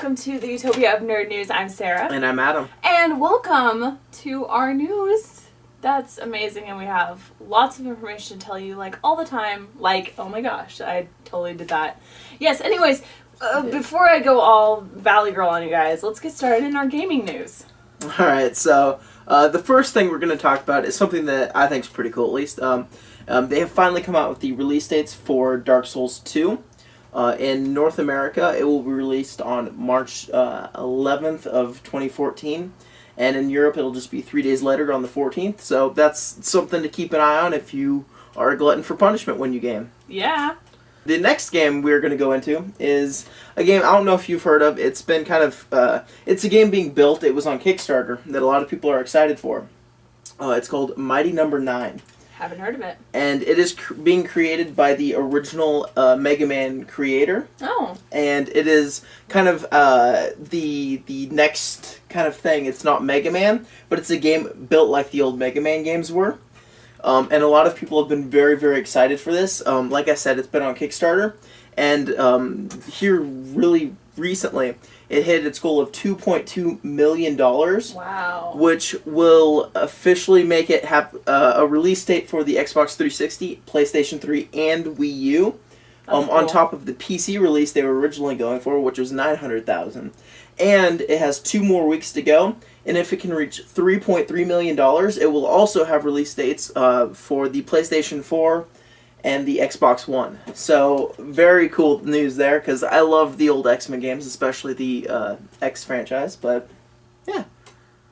welcome to the Utopia of Nerd News. I'm Sarah. And I'm Adam. And welcome to our news. That's amazing, and we have lots of information to tell you, like, all the time. Like, oh my gosh, I totally did that. Yes, anyways, before I go all Valley Girl on you guys, let's get started in our gaming news. Alright, so the first thing we're going to talk about is something that I think is pretty cool, at least. They have finally come out with the release dates for Dark Souls 2. In North America, it will be released on March 11th of 2014. And in Europe, it'll just be 3 days later on the 14th. So that's something to keep an eye on if you are a glutton for punishment when you game. Yeah. The next game we're going to go into is a game I don't know if you've heard of. It's been kind of... it's a game being built. It was on Kickstarter that a lot of people are excited for. It's called Mighty Number 9. Haven't heard of it. And it is being created by the original Mega Man creator. Oh. And it is kind of the next kind of thing. It's not Mega Man, but it's a game built like the old Mega Man games were. And a lot of people have been very, very excited for this. Like I said, it's been on Kickstarter. And here really recently, it hit its goal of $2.2 million. Wow. Which will officially make it have a release date for the Xbox 360, PlayStation 3, and Wii U. Cool. On top of the PC release they were originally going for, which was $900,000. And it has 2 more weeks to go. And if it can reach $3.3 million, it will also have release dates for the PlayStation 4 and the Xbox One. So, very cool news there, because I love the old X-Men games, especially the X franchise, but yeah.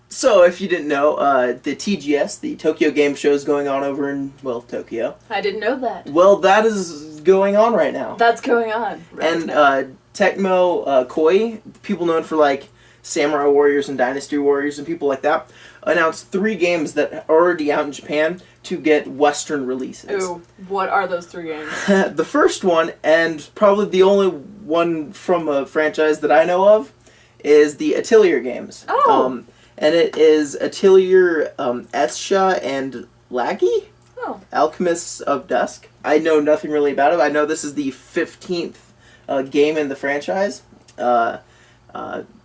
So, if you didn't know, the TGS, the Tokyo Game Show, is going on over in, well, Tokyo. I didn't know that. Well, that is going on right now. That's going on. Right and now. Tecmo Koei, people known for, like, Samurai Warriors and Dynasty Warriors and people like that, announced 3 games that are already out in Japan to get Western releases. Ooh, what are those 3 games? The first one, and probably the only one from a franchise that I know of, is the Atelier games. Oh! And it is Atelier Escha and Laggy? Oh. Alchemists of Dusk. I know nothing really about it. I know this is the 15th game in the franchise.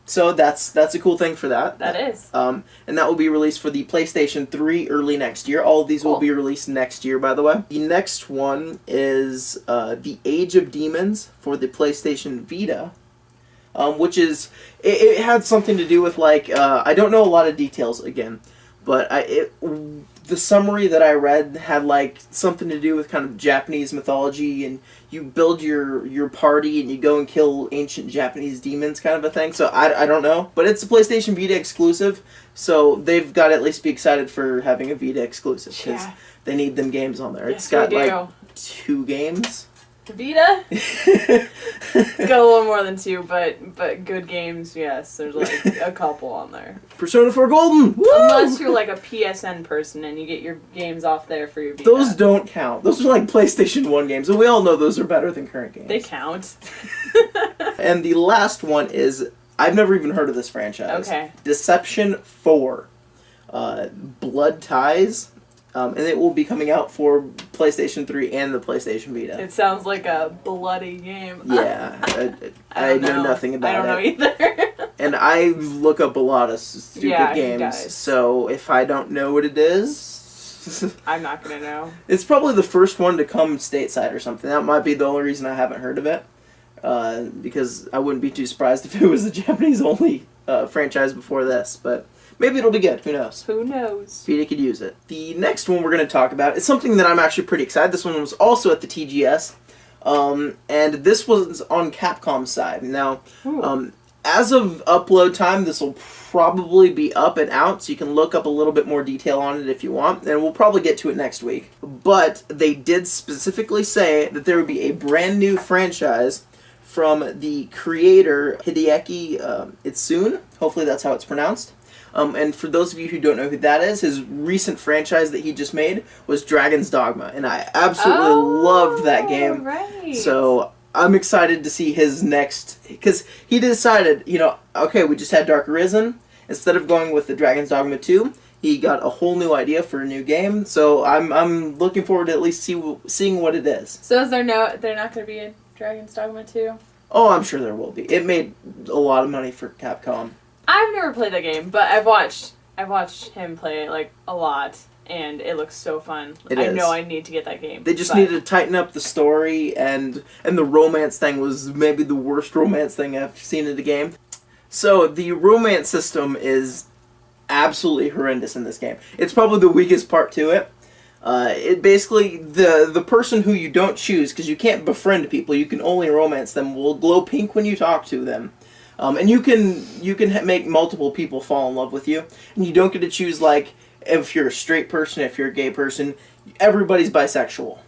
So that's a cool thing for that. That is. And that will be released for the PlayStation 3 early next year. All of these will be released next year, by the way. The next one is The Age of Demons for the PlayStation Vita, which is... It had something to do with, like... I don't know a lot of details, again, but the summary that I read had, like, something to do with kind of Japanese mythology, and you build your party and you go and kill ancient Japanese demons kind of a thing. So I don't know. But it's a PlayStation Vita exclusive, so they've got to at least be excited for having a Vita exclusive, because they need them games on there. Yes, it's got, like, 2 games. The Vita? It's got a little more than 2, but good games, yes. There's like a couple on there. Persona 4 Golden! Woo! Unless you're like a PSN person and you get your games off there for your Vita. Those don't count. Those are like PlayStation 1 games, and we all know those are better than current games. They count. And the last one is, I've never even heard of this franchise. Okay. Deception 4. Blood Ties. And it will be coming out for PlayStation 3 and the PlayStation Vita. It sounds like a bloody game. Yeah, I know nothing about it. I don't know either. And I look up a lot of stupid games, so if I don't know what it is... I'm not going to know. It's probably the first one to come stateside or something. That might be the only reason I haven't heard of it. Because I wouldn't be too surprised if it was a Japanese-only franchise before this, but... Maybe it'll be good. Who knows? Who knows? Vita could use it. The next one we're going to talk about is something that I'm actually pretty excited. This one was also at the TGS. And this was on Capcom's side. Now, as of upload time, this will probably be up and out, so you can look up a little bit more detail on it if you want. And we'll probably get to it next week. But they did specifically say that there would be a brand new franchise from the creator, Hideaki Itsune. Hopefully that's how it's pronounced. And for those of you who don't know who that is, his recent franchise that he just made was Dragon's Dogma, and I absolutely loved that game. Right. So I'm excited to see his next, because he decided, okay, we just had Dark Arisen. Instead of going with the Dragon's Dogma 2, he got a whole new idea for a new game. So I'm looking forward to at least seeing what it is. So is they're not going to be a Dragon's Dogma 2? Oh, I'm sure there will be. It made a lot of money for Capcom. I've never played that game, but I've watched him play it like a lot, and it looks so fun. I know I need to get that game. They just needed to tighten up the story, and the romance thing was maybe the worst romance thing I've seen in the game. So the romance system is absolutely horrendous in this game. It's probably the weakest part to it. It basically, the person who you don't choose, because you can't befriend people, you can only romance them, will glow pink when you talk to them. And you can make multiple people fall in love with you. And you don't get to choose, like, if you're a straight person, if you're a gay person. Everybody's bisexual.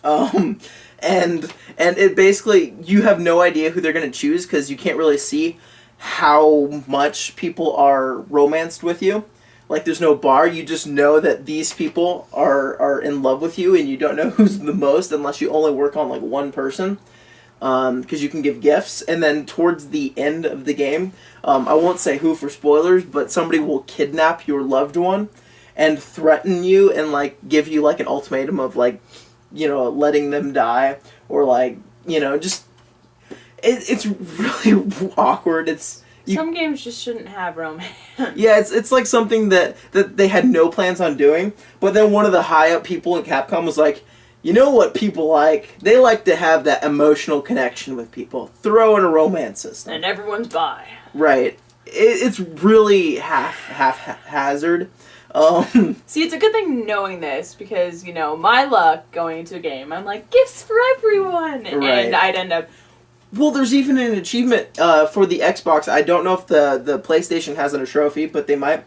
And it basically, you have no idea who they're going to choose, because you can't really see how much people are romanced with you. Like, there's no bar. You just know that these people are in love with you, and you don't know who's the most unless you only work on, like, one person. Because you can give gifts. And then towards the end of the game, I won't say who for spoilers, but somebody will kidnap your loved one and threaten you and, like, give you, like, an ultimatum of, like, you know, letting them die. Or, like, you know, just... It's really awkward. Some games just shouldn't have romance. Yeah, it's like something that they had no plans on doing, but then one of the high-up people in Capcom was like, you know what people like? They like to have that emotional connection with people. Throw in a romance system. And everyone's bi. Right. It's really haphazard. See, it's a good thing knowing this, because, you know, my luck going into a game, I'm like, gifts for everyone! Right. And I'd end up... Well, there's even an achievement for the Xbox. I don't know if the PlayStation has a trophy, but they might,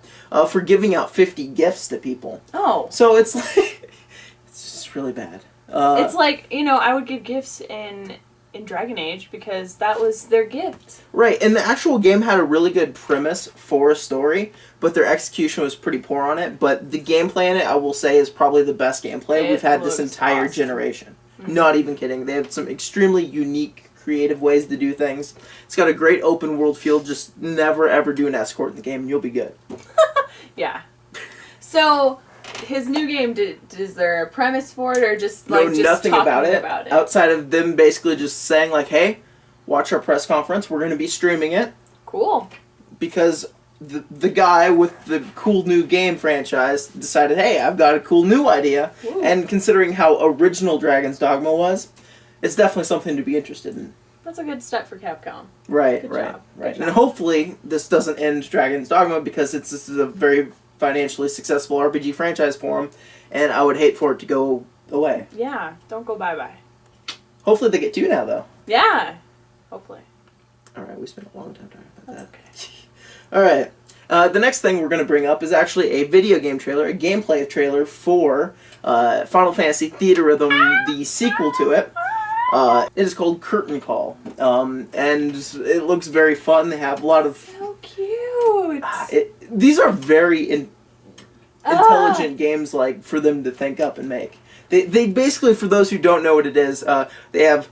for giving out 50 gifts to people. Oh. So it's like, it's just really bad. It's like, you know, I would give gifts in Dragon Age because that was their gift. Right, and the actual game had a really good premise for a story, but their execution was pretty poor on it. But the gameplay in it, I will say, is probably the best gameplay we've had this entire awesome. Generation. Mm-hmm. Not even kidding. They have some extremely unique, creative ways to do things. It's got a great open world feel. Just never ever do an escort in the game and you'll be good. Yeah. So, his new game, is there a premise for it, or just like just nothing talking about it outside of them basically just saying like, hey, watch our press conference, we're going to be streaming it. Cool. Because the guy with the cool new game franchise decided, hey, I've got a cool new idea. Ooh. And considering how original Dragon's Dogma was, it's definitely something to be interested in. That's a good step for Capcom. Right, good right, job. right. Good and job. Hopefully this doesn't end Dragon's Dogma, because this is a very financially successful RPG franchise for them, and I would hate for it to go away. Yeah, don't go bye-bye. Hopefully they get 2 now, though. Yeah, hopefully. Alright, we spent a long time talking about that. Okay. Alright, the next thing we're going to bring up is actually a video game trailer, a gameplay trailer for Final Fantasy Theatrhythm, the sequel to it. It is called Curtain Call, and it looks very fun. They have a lot of... So cute! These are very intelligent games, like, for them to think up and make. They basically, for those who don't know what it is, they have...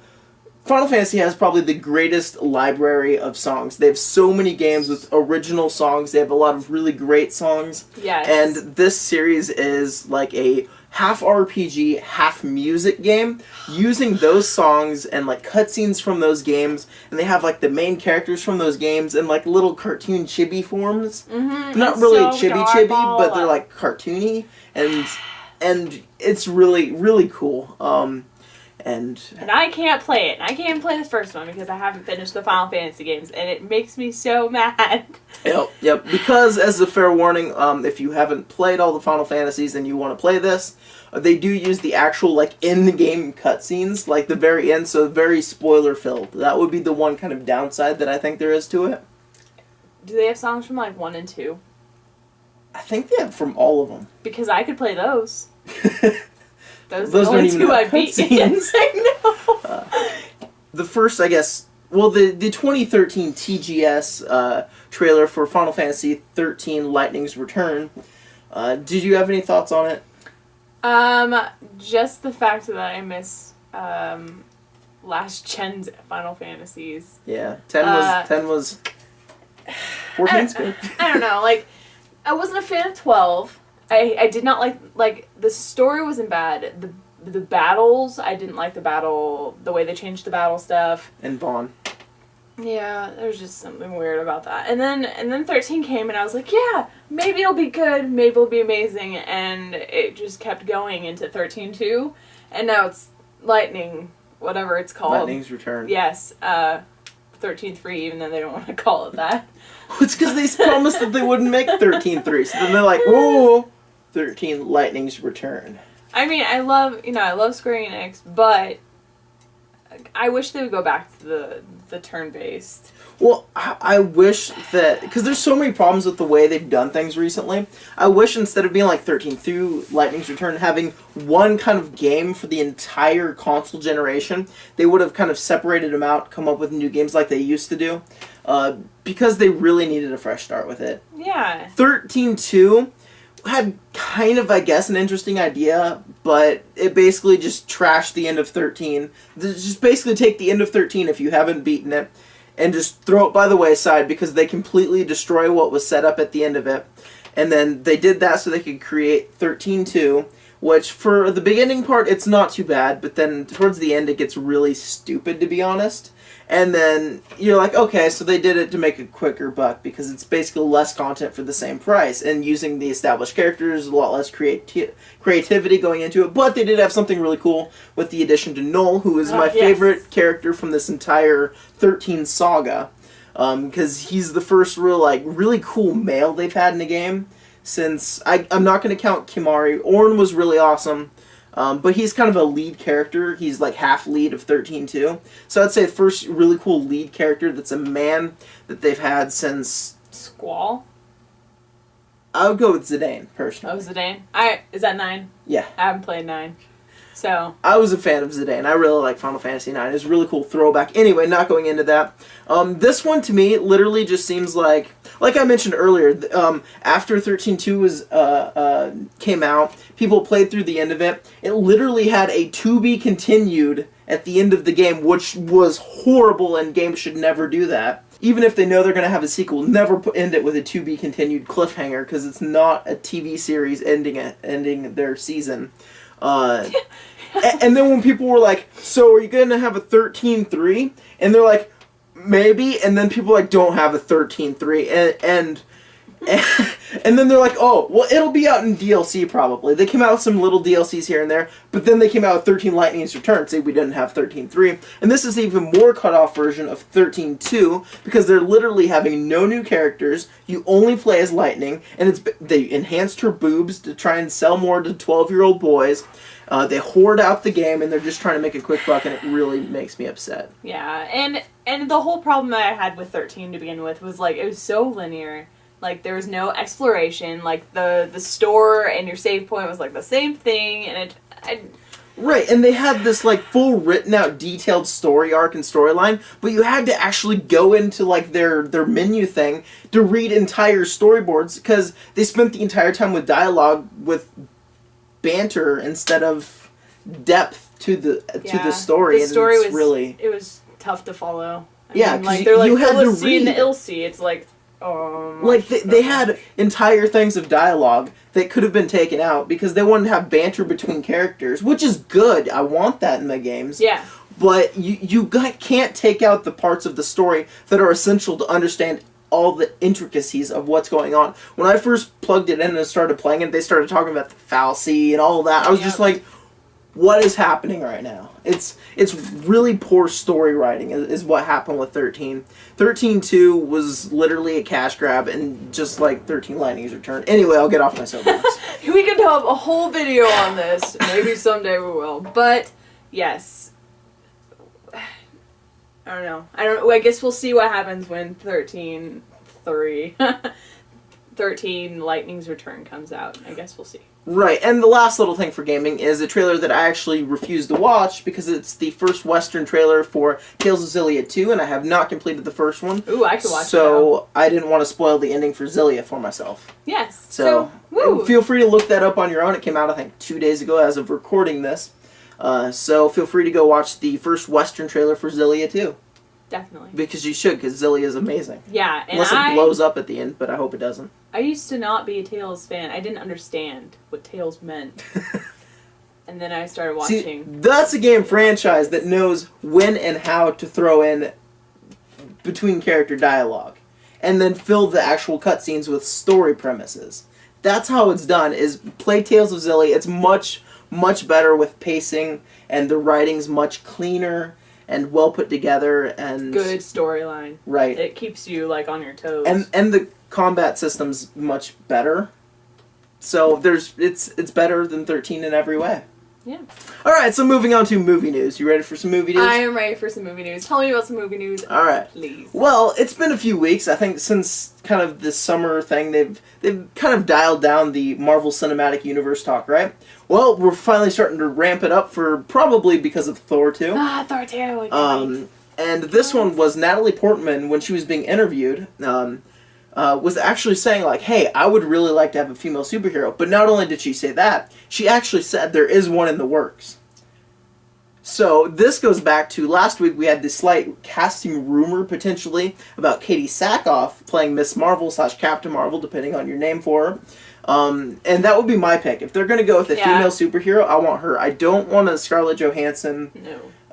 Final Fantasy has probably the greatest library of songs. They have so many games with original songs. They have a lot of really great songs. Yes. And this series is like a half RPG, half music game, using those songs and like cutscenes from those games, and they have like the main characters from those games in like little cartoon chibi forms. Mm-hmm. Not it's really so chibi, adorable. but they're like cartoony, and it's really, really cool. And I can't play it. I can't play the first one because I haven't finished the Final Fantasy games, and it makes me so mad. Yep. Because, as a fair warning, if you haven't played all the Final Fantasies and you want to play this, they do use the actual, like, in-the-game cutscenes, like, the very end, so very spoiler-filled. That would be the one kind of downside that I think there is to it. Do they have songs from, like, 1 and 2? I think they have from all of them. Because I could play those. Those don't are the only even 2 have I beat. cutscenes. Yes, I know. The first, I guess... Well, the 2013 TGS trailer for Final Fantasy XIII Lightning's Return, did you have any thoughts on it? Just the fact that I miss last gen's Final Fantasies. Yeah, 10 was 14's good. I don't know, like, I wasn't a fan of 12. I did not like the story wasn't bad. The battles, I didn't like the way they changed the battle stuff. And Vaughn. Yeah, there's just something weird about that. And then 13 came and I was like, yeah, maybe it'll be good, maybe it'll be amazing, and it just kept going into 13.2, and now it's Lightning, whatever it's called. Lightning's Return. Yes, 13.3, even though they don't want to call it that. It's because they promised that they wouldn't make 13.3, so then they're like, whoa, 13 Lightning's Return. I mean, I love Square Enix, but I wish they would go back to the turn-based. Well, I wish that, because there's so many problems with the way they've done things recently, I wish instead of being like 13 through Lightning's Return, having one kind of game for the entire console generation, they would have kind of separated them out, come up with new games like they used to do, because they really needed a fresh start with it. Yeah. 13.2 had kind of, I guess, an interesting idea, but it basically just trashed the end of 13. Just basically take the end of 13 if you haven't beaten it, and just throw it by the wayside because they completely destroy what was set up at the end of it. And then they did that so they could create 13.2, which for the beginning part, it's not too bad, but then towards the end, it gets really stupid, to be honest. And then you're like, okay, so they did it to make a quicker buck because it's basically less content for the same price and using the established characters, a lot less creativity going into it. But they did have something really cool with the addition to Null, who is my favorite character from this entire 13 saga. Because he's the first really cool male they've had in a game since, I'm not going to count Kimari. Ornn was really awesome. But he's kind of a lead character. He's like half lead of 13.2. So I'd say the first really cool lead character that's a man that they've had since... Squall? I would go with Zidane, personally. Oh, Zidane? Is that 9? Yeah. I haven't played 9. So... I was a fan of Zidane. I really like Final Fantasy 9. It's a really cool throwback. Anyway, not going into that. This one, to me, literally just seems like I mentioned earlier, after 13.2 was came out, people played through the end of it. It literally had a to be continued at the end of the game, which was horrible, and games should never do that. Even if they know they're going to have a sequel, never end it with a to be continued cliffhanger, because it's not a TV series ending their season. And then when people were like, so are you going to have a 13.3? And they're like, maybe. And then people like, don't have a 13.3. And then they're like, oh, well, it'll be out in DLC probably. They came out with some little DLCs here and there, but then they came out with 13 Lightning's Return, say we didn't have 13.3. And this is an even more cut-off version of 13.2, because they're literally having no new characters. You only play as Lightning, and they enhanced her boobs to try and sell more to 12-year-old boys. They hoard out the game, and they're just trying to make a quick buck, and it really makes me upset. Yeah, and the whole problem that I had with 13 to begin with was, like, it was so linear. Like, there was no exploration. Like, the store and your save point was, like, the same thing, and Right, and they had this, like, full written-out, detailed story arc and storyline, but you had to actually go into, like, their menu thing to read entire storyboards, because they spent the entire time with dialogue with banter instead of depth to the story. The story was really... It was tough to follow. I mean, like, they're like, you had to see read. and the ill-see. It's like... Like, they had entire things of dialogue that could have been taken out because they wanted to have banter between characters, which is good. I want that in my games. Yeah. But you can't take out the parts of the story that are essential to understand all the intricacies of what's going on. When I first plugged it in and started playing it, they started talking about the fallacy and all of that. I was just like, what is happening right now? It's really poor story writing is what happened with 13. 13.2 was literally a cash grab, and just like 13 Lightning's Return. Anyway, I'll get off my soapbox. We could have a whole video on this. Maybe someday we will. But, yes. I don't know. I guess we'll see what happens when 13.3... 13 Lightning's Return comes out. I guess we'll see. Right, and the last little thing for gaming is a trailer that I actually refused to watch because it's the first Western trailer for Tales of Xillia 2, and I have not completed the first one. Ooh, I could watch it. So I didn't want to spoil the ending for Xillia for myself. Yes. So feel free to look that up on your own. It came out, I think, 2 days ago as of recording this. So feel free to go watch the first Western trailer for Xillia 2. Definitely. Because you should, because Xillia is amazing. Yeah, and unless it blows up at the end, but I hope it doesn't. I used to not be a Tales fan. I didn't understand what Tales meant. And then I started watching. See, that's a game franchise that knows when and how to throw in between character dialogue, and then fill the actual cutscenes with story premises. That's how it's done. Is play Tales of Zilly. It's much better with pacing, and the writing's much cleaner and well put together, and good storyline. Right. It keeps you like on your toes. And the combat system's much better. So it's better than 13 in every way. Yeah. All right, so moving on to movie news. You ready for some movie news? I am ready for some movie news. Tell me about some movie news. All right. Please. Well, it's been a few weeks. I think since kind of this summer thing, they've kind of dialed down the Marvel Cinematic Universe talk, right? Well, we're finally starting to ramp it up for probably because of Thor 2. Thor 2. And this one was Natalie Portman, when she was being interviewed, was actually saying, like, hey, I would really like to have a female superhero. But not only did she say that, she actually said there is one in the works. So this goes back to last week. We had this slight casting rumor, potentially, about Katie Sackhoff playing Miss Marvel / Captain Marvel, depending on your name for her. And that would be my pick. If they're going to go with a female superhero, I want her. I don't want a Scarlett Johansson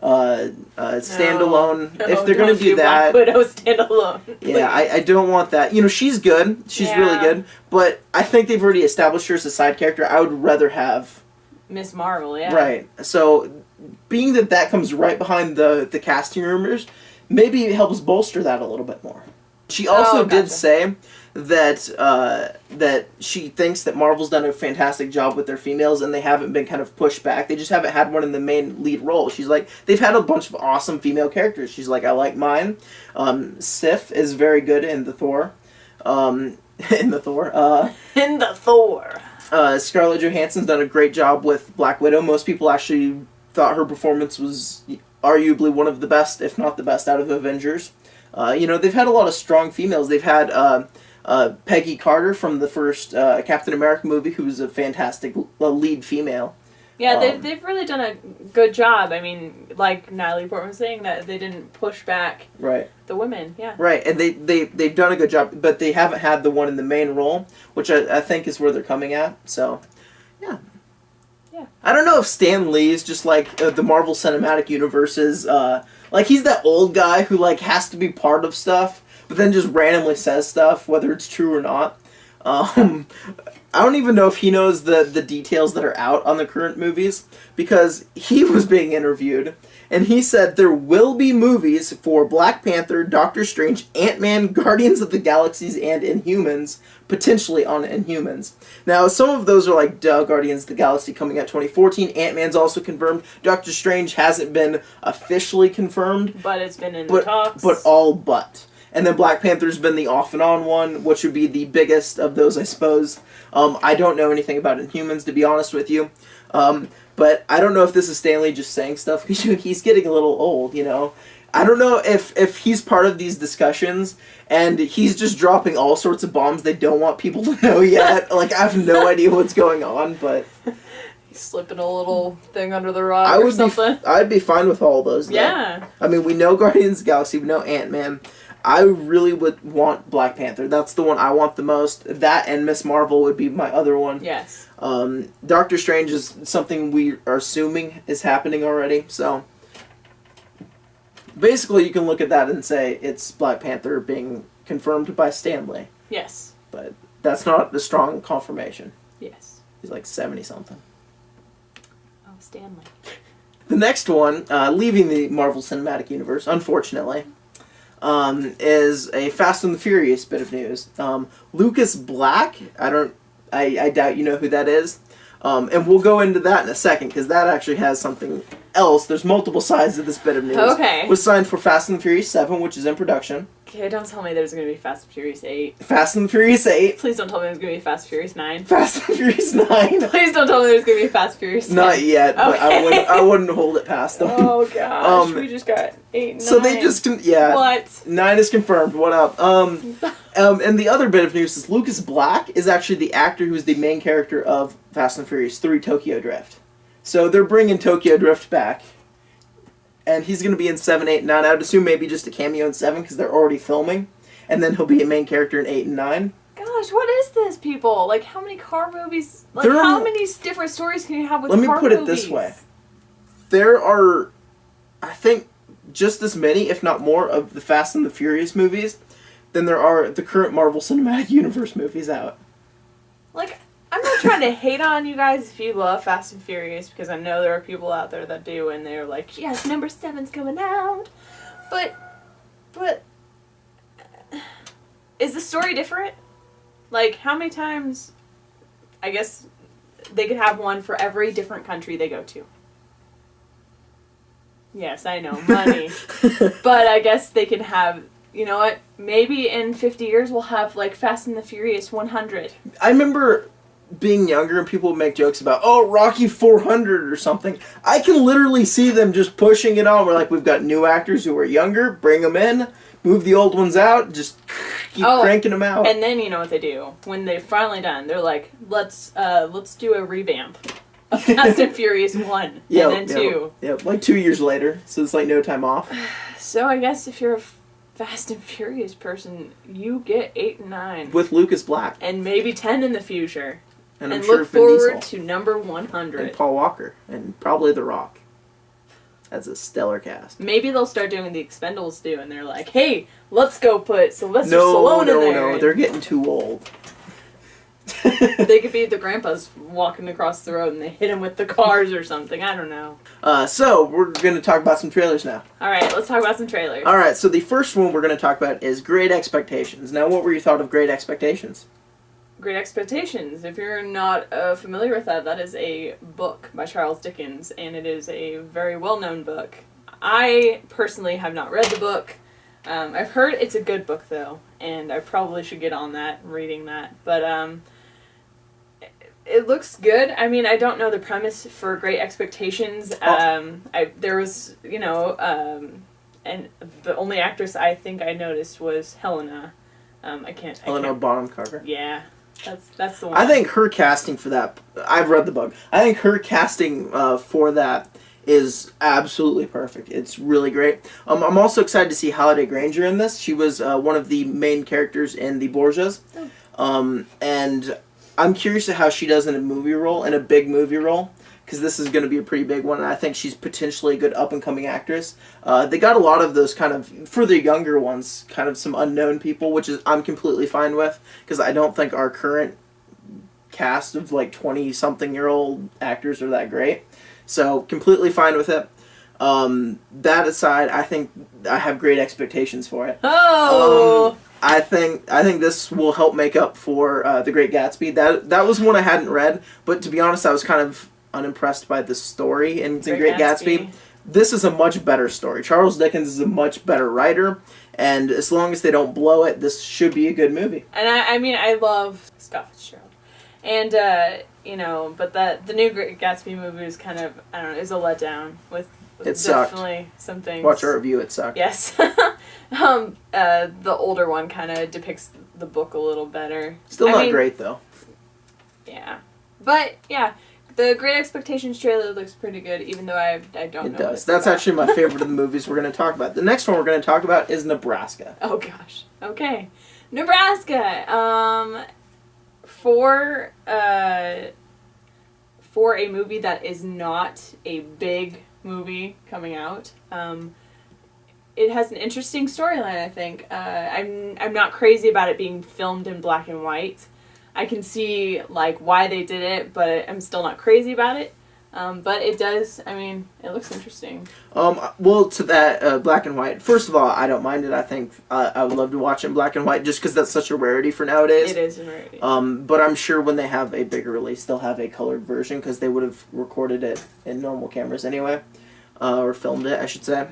standalone. No, if they're going to do that, Black Widow standalone. Yeah, I don't want that. You know, she's good. She's really good. But I think they've already established her as a side character. I would rather have Miss Marvel, yeah. Right. So, being that comes right behind the casting rumors, maybe it helps bolster that a little bit more. She also did say that she thinks that Marvel's done a fantastic job with their females, and they haven't been kind of pushed back. They just haven't had one in the main lead role. She's like, they've had a bunch of awesome female characters. She's like, I like mine. Sif is very good in the Thor. In the Thor. Scarlett Johansson's done a great job with Black Widow. Most people actually thought her performance was arguably one of the best, if not the best, out of Avengers. They've had a lot of strong females. They've had Peggy Carter from the first Captain America movie, who was a fantastic lead female. Yeah, they've really done a good job. I mean, like Natalie Portman was saying, that they didn't push back the women. Yeah. Right, and they've done a good job, but they haven't had the one in the main role, which I think is where they're coming at. So, yeah. Yeah. I don't know if Stan Lee is just like the Marvel Cinematic Universe's, like he's that old guy who like has to be part of stuff, but then just randomly says stuff, whether it's true or not. I don't even know if he knows the details that are out on the current movies, because he was being interviewed, and he said there will be movies for Black Panther, Doctor Strange, Ant-Man, Guardians of the Galaxies, and Inhumans, potentially on Inhumans. Now, some of those are like, Guardians of the Galaxy coming out 2014, Ant-Man's also confirmed, Doctor Strange hasn't been officially confirmed. But it's been in the talks. But all but. And then Black Panther's been the off and on one, which would be the biggest of those, I suppose. I don't know anything about Inhumans, to be honest with you. But I don't know if this is Stan Lee just saying stuff. He's getting a little old, you know. I don't know if he's part of these discussions and he's just dropping all sorts of bombs they don't want people to know yet. Like, I have no idea what's going on, but... He's slipping a little thing under the rock or something. I'd be fine with all those, though. Yeah. I mean, we know Guardians of the Galaxy, we know Ant-Man. I really would want Black Panther. That's the one I want the most. That and Miss Marvel would be my other one. Yes. Doctor Strange is something we are assuming is happening already, so... Basically, you can look at that and say it's Black Panther being confirmed by Stan Lee. Yes. But that's not a strong confirmation. Yes. He's like 70-something. Oh, Stan Lee. The next one, leaving the Marvel Cinematic Universe, unfortunately... is a Fast and the Furious bit of news. Lucas Black, I doubt you know who that is. And we'll go into that in a second, because that actually has something else. There's multiple sides of this bit of news. Okay. Was signed for Fast and the Furious 7, which is in production. Okay, don't tell me there's going to be Fast and Furious 8. Fast and the Furious 8. Please don't tell me there's going to be Fast and Furious 9. Fast and Furious 9. Please don't tell me there's going to be Fast and Furious 10. Not yet, but okay. I wouldn't hold it past them. Oh gosh, we just got 8 and 9. So they just, What? 9 is confirmed, what up? And the other bit of news is Lucas Black is actually the actor who's the main character of Fast and Furious 3 Tokyo Drift. So they're bringing Tokyo Drift back. And he's going to be in 7, 8, and 9. I would assume maybe just a cameo in 7 because they're already filming. And then he'll be a main character in 8 and 9. Gosh, what is this, people? Like, how many car movies? Like, how many different stories can you have with car movies? Let me put it this way. There are, I think, just as many, if not more, of the Fast and the Furious movies than there are the current Marvel Cinematic Universe movies out. Like, I'm not trying to hate on you guys if you love Fast and Furious, because I know there are people out there that do, and they're like, yes, number 7's coming out. But, is the story different? Like, how many times, I guess, they could have one for every different country they go to. Yes, I know, money. But I guess they could have, you know what, maybe in 50 years we'll have, like, Fast and the Furious 100. I remember being younger and people would make jokes about, oh, Rocky 400 or something. I can literally see them just pushing it on. We're like, we've got new actors who are younger, bring them in, move the old ones out, just keep cranking them out. And then you know what they do. When they're finally done, they're like, let's do a revamp of Fast and Furious 1 and then 2. Yep, like 2 years later, so it's like no time off. So I guess if you're a Fast and Furious person, you get 8 and 9. With Lucas Black. And maybe 10 in the future. And I'm look sure forward to number 100. And Paul Walker. And probably The Rock. That's a stellar cast. Maybe they'll start doing the Expendables too, and they're like, hey, let's go put Sylvester Stallone in there. No, they're getting too old. They could be the grandpas walking across the road and they hit him with the cars or something. I don't know. So, we're going to talk about some trailers now. Alright, let's talk about some trailers. Alright, so the first one we're going to talk about is Great Expectations. Now, what were your thought of Great Expectations? Great Expectations. If you're not familiar with that, that is a book by Charles Dickens, and it is a very well-known book. I personally have not read the book. I've heard it's a good book, though, and I probably should get on that, reading that. But, it looks good. I mean, I don't know the premise for Great Expectations. There was, you know, and the only actress I think I noticed was Helena. Helena Bonham Carter. Yeah, that's the one. I think her casting for that, I've read the book, I think her casting for that is absolutely perfect. It's really great. I'm also excited to see Halliday Granger in this. She was one of the main characters in The Borgias. And I'm curious to how she does in a movie role, in a big movie role, because this is going to be a pretty big one, and I think she's potentially a good up-and-coming actress. They got a lot of those kind of, for the younger ones, kind of some unknown people, which is I'm completely fine with, because I don't think our current cast of like 20-something-year-old actors are that great. So, completely fine with it. That aside, I think I have great expectations for it. Oh! I think this will help make up for The Great Gatsby. That was one I hadn't read, but to be honest, I was kind of unimpressed by the story in The Great Gatsby. This is a much better story. Charles Dickens is a much better writer, and as long as they don't blow it, this should be a good movie. And I mean, I love Scott Fitzgerald. And, you know, but the new Great Gatsby movie is kind of, I don't know, is a letdown with it sucked. Definitely some things. Watch our review, it sucked. Yes. The older one kind of depicts the book a little better. Still not great, though. Yeah. But, yeah, the Great Expectations trailer looks pretty good, even though I don't know. It does. That's actually my favorite of the movies we're going to talk about. The next one we're going to talk about is Nebraska. Oh, gosh. Okay. Nebraska! For a movie that is not a big movie coming out, it has an interesting storyline, I think. I'm not crazy about it being filmed in black and white. I can see, like, why they did it, but I'm still not crazy about it. But it does, I mean, it looks interesting. Well, to that, black and white, first of all, I don't mind it. I think I would love to watch it in black and white, just because that's such a rarity for nowadays. It is a rarity. But I'm sure when they have a bigger release, they'll have a colored version, because they would have recorded it in normal cameras anyway. Or filmed it, I should say.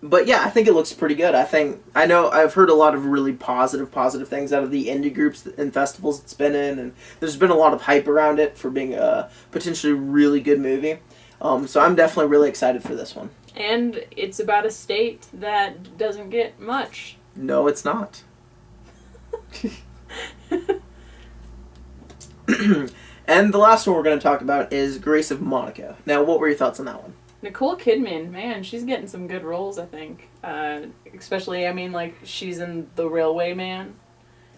But yeah, I think it looks pretty good. I've heard a lot of really positive things out of the indie groups and festivals it's been in, and there's been a lot of hype around it for being a potentially really good movie. So I'm definitely really excited for this one. And it's about a state that doesn't get much. No, it's not. And the last one we're going to talk about is Grace of Monaco. Now, what were your thoughts on that one? Nicole Kidman, man, she's getting some good roles, I think. Especially, I mean, like, she's in The Railway Man,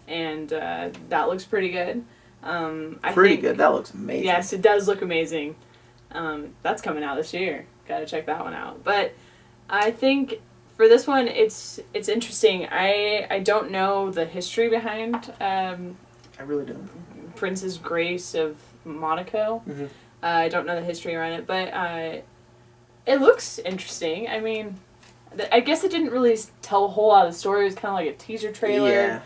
and that looks pretty good. Pretty good. That looks amazing. Yes, it does look amazing. That's coming out this year. Gotta check that one out. But I think for this one, it's interesting. I don't know the history behind I really don't. Princess Grace of Monaco. Mm-hmm. I don't know the history around it, but it looks interesting. I mean, I guess it didn't really tell a whole lot of the story. It was kind of like a teaser trailer. Yeah.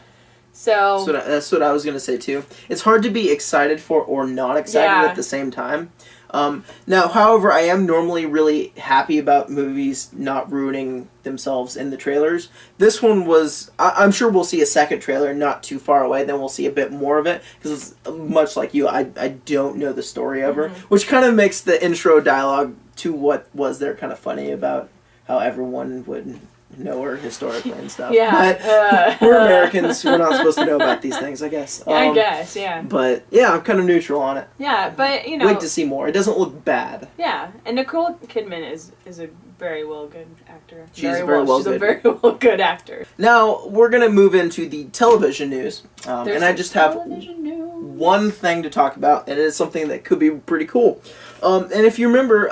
So That's what I was going to say, too. It's hard to be excited for or not excited at the same time. Now, however, I am normally really happy about movies not ruining themselves in the trailers. This one was... I'm sure we'll see a second trailer not too far away. Then we'll see a bit more of it. Because much like you, I don't know the story of her. Which kind of makes the intro dialogue to what was there kind of funny about how everyone would know her historically and stuff. Yeah. But we're Americans. We're not supposed to know about these things, I guess. I guess, yeah. But, yeah, I'm kind of neutral on it. Yeah, but, you know... Wait to see more. It doesn't look bad. Yeah, and Nicole Kidman is a very well good actor. She's a very well good actor. Now, we're going to move into the television news. And I just have one thing to talk about, and it is something that could be pretty cool. And if you remember,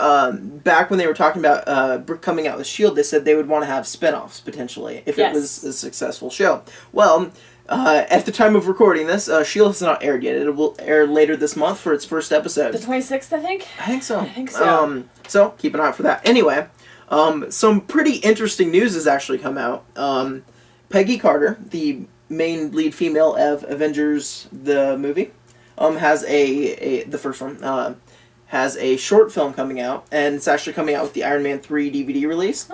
back when they were talking about coming out with S.H.I.E.L.D., they said they would want to have spin-offs, potentially, if it was a successful show. Well, at the time of recording this, S.H.I.E.L.D. has not aired yet. It will air later this month for its first episode. The 26th, I think? I think so. I think so. So, keep an eye out for that. Anyway, some pretty interesting news has actually come out. Peggy Carter, the main lead female of Avengers, the movie, has the first one, has a short film coming out, and it's actually coming out with the Iron Man 3 DVD release,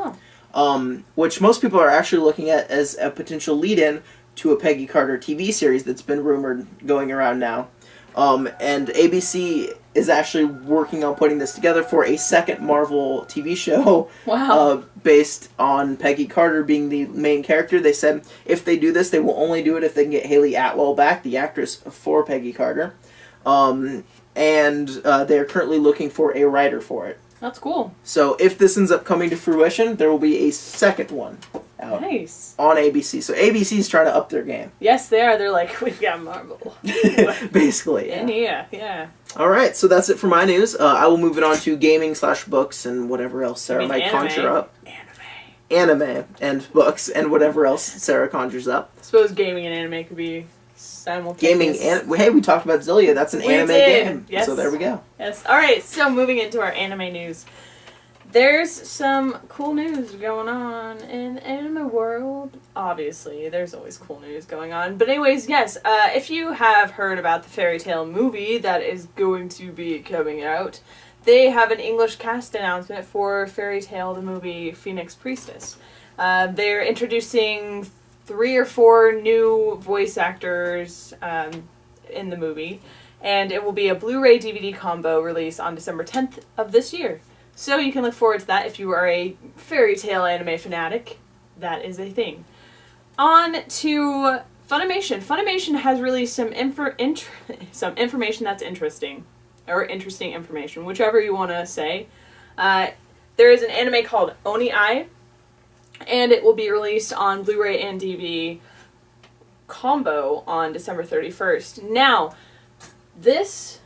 which most people are actually looking at as a potential lead-in to a Peggy Carter TV series that's been rumored going around now. And ABC is actually working on putting this together for a second Marvel TV show. Wow. Based on Peggy Carter being the main character. They said if they do this, they will only do it if they can get Haley Atwell back, the actress for Peggy Carter. And they are currently looking for a writer for it. That's cool. So if this ends up coming to fruition, there will be a second one out on ABC. So ABC's trying to up their game. Yes, they are. They're like, we've got Marvel. Basically, yeah. Yeah. All right, so that's it for my news. I will move it on to gaming/books and whatever else Sarah might conjure up. Anime and books and whatever else Sarah conjures up. I suppose gaming and anime could be simultaneous. Hey, we talked about Zillia. That's an anime game. Yes. So there we go. Yes. All right, so moving into our anime news. There's some cool news going on in the anime world. Obviously, there's always cool news going on. But anyways, yes, if you have heard about the Fairy Tail movie that is going to be coming out, they have an English cast announcement for Fairy Tail, the movie Phoenix Priestess. They're introducing 3 or 4 new voice actors in the movie, and it will be a Blu-ray DVD combo release on December 10th of this year. So you can look forward to that if you are a Fairy Tail anime fanatic. That is a thing. On to Funimation. Funimation has released some information that's interesting. Or interesting information, whichever you want to say. There is an anime called Oni Eye, and it will be released on Blu-ray and DVD combo on December 31st. Now, this,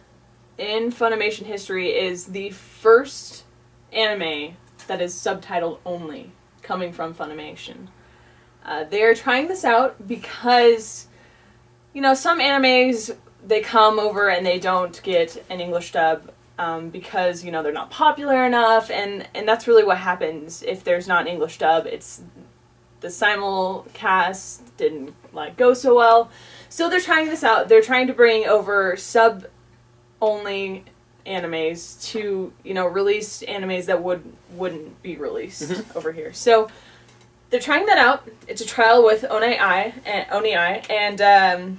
in Funimation history, is the first anime that is subtitled only, coming from Funimation. They're trying this out because, you know, some animes, they come over and they don't get an English dub because, you know, they're not popular enough, and that's really what happens if there's not an English dub. It's the simulcast didn't go so well. So they're trying this out. They're trying to bring over sub-only animes to, you know, release animes that wouldn't be released over here. So they're trying that out. It's a trial with Oni Eye, and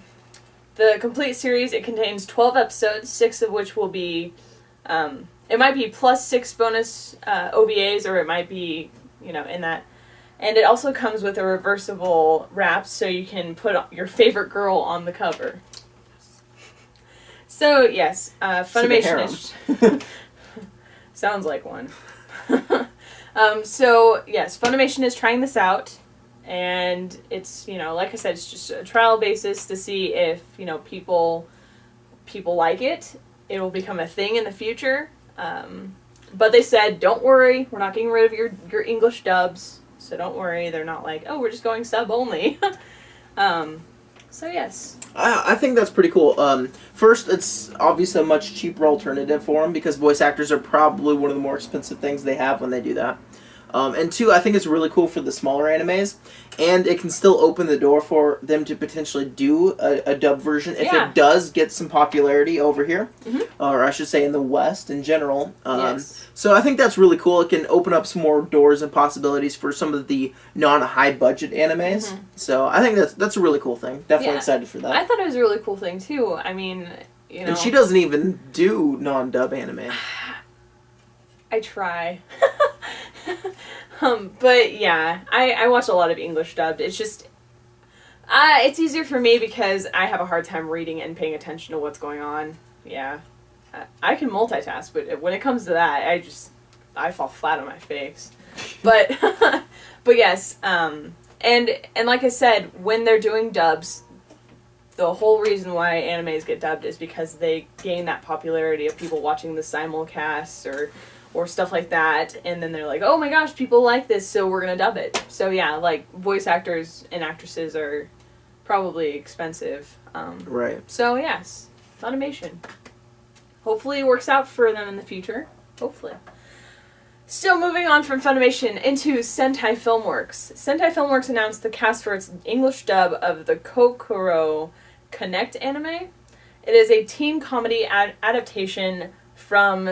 the complete series, it contains 12 episodes, 6 of which will be, it might be plus 6 bonus OVAs, or it might be, you know, in that. And it also comes with a reversible wrap, so you can put your favorite girl on the cover. So, yes, Funimation is... Sounds like one. So, yes, Funimation is trying this out. And it's, you know, like I said, it's just a trial basis to see if, you know, people like it. It will become a thing in the future. But they said, don't worry, we're not getting rid of your English dubs. So don't worry, they're not like, oh, we're just going sub only. So yes. I think that's pretty cool. First, it's obviously a much cheaper alternative for them because voice actors are probably one of the more expensive things they have when they do that. And two, I think it's really cool for the smaller animes, and it can still open the door for them to potentially do a dub version if it does get some popularity over here, or I should say in the West in general. Yes. So I think that's really cool. It can open up some more doors and possibilities for some of the non-high budget animes. So I think that's a really cool thing. Definitely excited for that. I thought it was a really cool thing too. I mean, you know. And she doesn't even do non-dub anime. I try. But yeah, I watch a lot of English dubbed. It's just, it's easier for me because I have a hard time reading and paying attention to what's going on. Yeah. I can multitask, but when it comes to that, I fall flat on my face. But, but yes, and like I said, when they're doing dubs, the whole reason why animes get dubbed is because they gain that popularity of people watching the simulcasts or stuff like that, and then they're like, oh my gosh, people like this, so we're gonna dub it. So yeah, like, voice actors and actresses are probably expensive. Right. So yes, Funimation. Hopefully it works out for them in the future. Hopefully. Still moving on from Funimation into Sentai Filmworks. Sentai Filmworks announced the cast for its English dub of the Kokoro Connect anime. It is a teen comedy adaptation from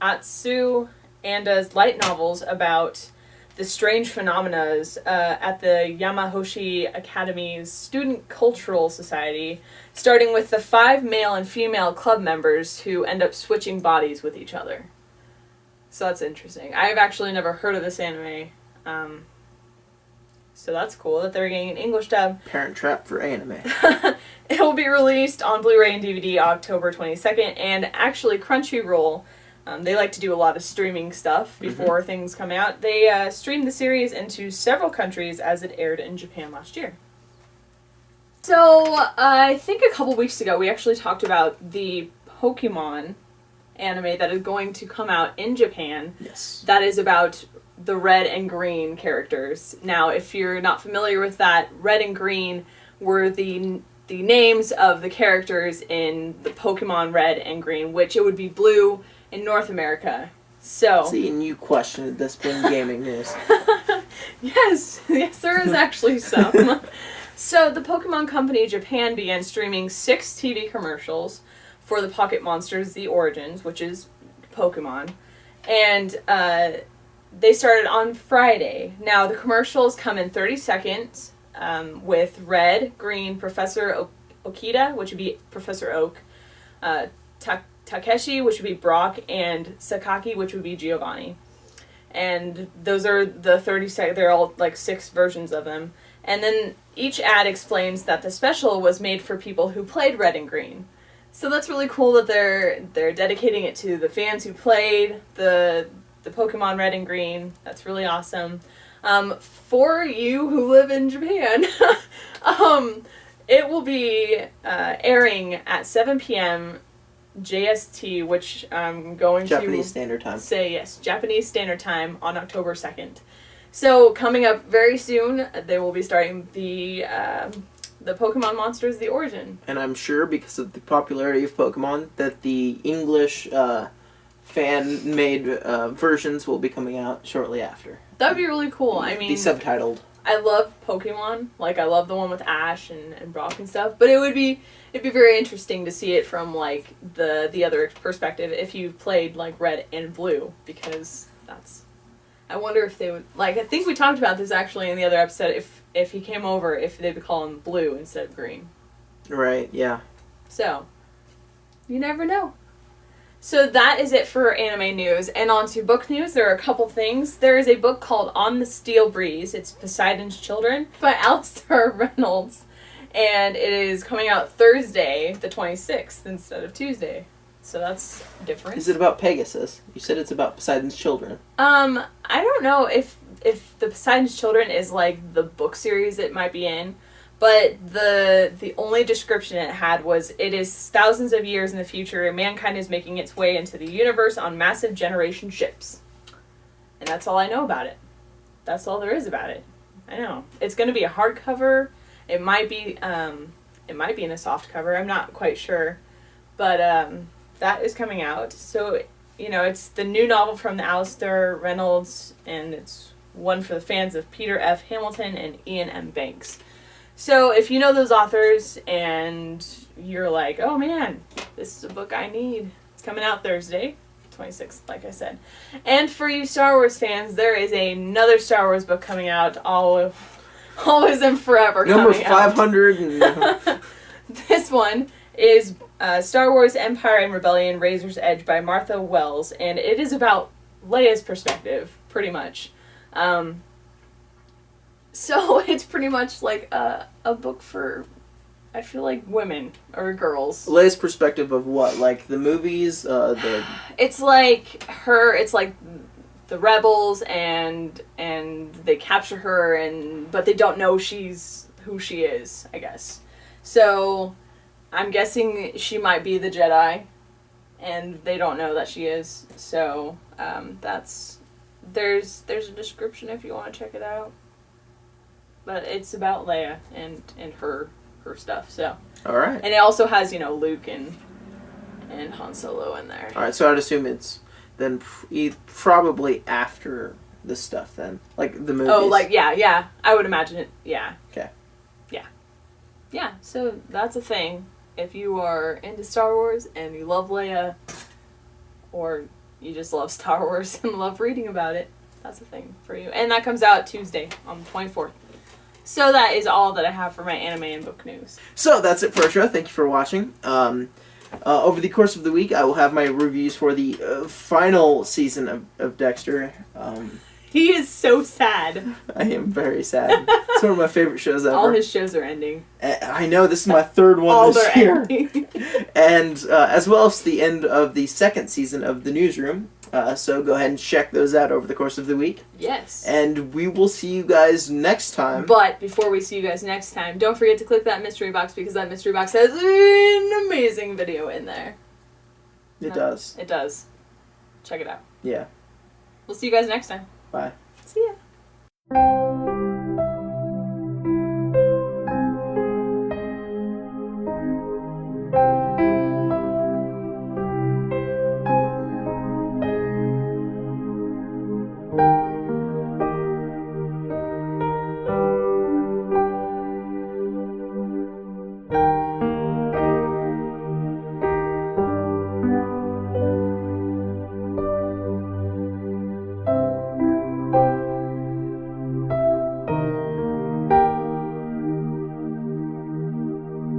Atsu Anda's light novels about the strange phenomena at the Yamahoshi Academy's Student Cultural Society, starting with the 5 male and female club members who end up switching bodies with each other. So that's interesting. I've actually never heard of this anime, so that's cool that they're getting an English dub. Parent Trap for anime. It will be released on Blu-ray and DVD October 22nd, and actually Crunchyroll, they like to do a lot of streaming stuff before things come out. They streamed the series into several countries as it aired in Japan last year. So, I think a couple weeks ago we actually talked about the Pokemon anime that is going to come out in Japan. Yes. That is about the red and green characters. Now, if you're not familiar with that, red and green were the names of the characters in the Pokemon Red and Green, which it would be blue in North America. So. See, and you questioned this being gaming news. Yes, there is actually some. So, the Pokemon Company Japan began streaming 6 TV commercials for the Pocket Monsters The Origins, which is Pokemon. And they started on Friday. Now, the commercials come in 30 seconds with Red, Green, Professor Okita, which would be Professor Oak, Takeshi, which would be Brock, and Sakaki, which would be Giovanni. And those are the 30 seconds, they're all like 6 versions of them. And then each ad explains that the special was made for people who played Red and Green. So that's really cool that they're dedicating it to the fans who played the Pokemon Red and Green. That's really awesome. For you who live in Japan, it will be airing at 7 p.m. JST, which I'm going Japanese Standard Time. Say yes, Japanese Standard Time on October 2nd. So coming up very soon, they will be starting the Pokemon Monsters The Origin. And I'm sure because of the popularity of Pokemon that the English fan-made versions will be coming out shortly after. That'd be really cool. I mean, be subtitled. I love Pokemon. Like, I love the one with Ash and Brock and stuff. But it'd be very interesting to see it from like the other perspective if you played like Red and Blue, because that's. I wonder if they would like. I think we talked about this actually in the other episode. If he came over, if they would call him Blue instead of Green. Right. Yeah. So, you never know. So that is it for anime news. And on to book news. There are a couple things. There is a book called On the Steel Breeze. It's Poseidon's Children by Alistair Reynolds. And it is coming out Thursday, the 26th, instead of Tuesday. So that's different. Is it about Pegasus? You said it's about Poseidon's Children. I don't know if the Poseidon's Children is like the book series it might be in. But the only description it had was, it is thousands of years in the future, and mankind is making its way into the universe on massive generation ships. And that's all I know about it. That's all there is about it. I know. It's going to be a hardcover. It might be in a soft cover. I'm not quite sure. But that is coming out. So, you know, it's the new novel from the Alistair Reynolds, and it's one for the fans of Peter F. Hamilton and Ian M. Banks. So if you know those authors and you're like, oh man, this is a book I need, it's coming out Thursday, 26th, like I said. And for you Star Wars fans, there is another Star Wars book coming out, always and forever Number coming out. 500. This one is Star Wars Empire and Rebellion Razor's Edge by Martha Wells, and it is about Leia's perspective, pretty much. So it's pretty much like a book for, I feel like, women or girls. Leia's perspective of what? Like the movies? It's like it's like the rebels and they capture her, but they don't know she's who she is, I guess. So I'm guessing she might be the Jedi, and they don't know that she is. So there's a description if you want to check it out. But it's about Leia and her stuff. So. All right. And it also has, you know, Luke and Han Solo in there. All right, so I'd assume it's then probably after the stuff then, like the movies. Oh, like yeah. I would imagine it. Yeah. Okay. Yeah. So that's a thing. If you are into Star Wars and you love Leia, or you just love Star Wars and love reading about it, that's a thing for you. And that comes out Tuesday on the 24th. So that is all that I have for my anime and book news. So that's it for our show. Thank you for watching. Over the course of the week, I will have my reviews for the final season of Dexter. He is so sad. I am very sad. It's one of my favorite shows ever. All his shows are ending. I know, this is my third one All this they're year. ending. And as well as the end of the second season of The Newsroom. So go ahead and check those out over the course of the week. Yes. And we will see you guys next time. But before we see you guys next time, don't forget to click that mystery box, because that mystery box has an amazing video in there. It does. It does. Check it out. Yeah. We'll see you guys next time. Bye. See ya.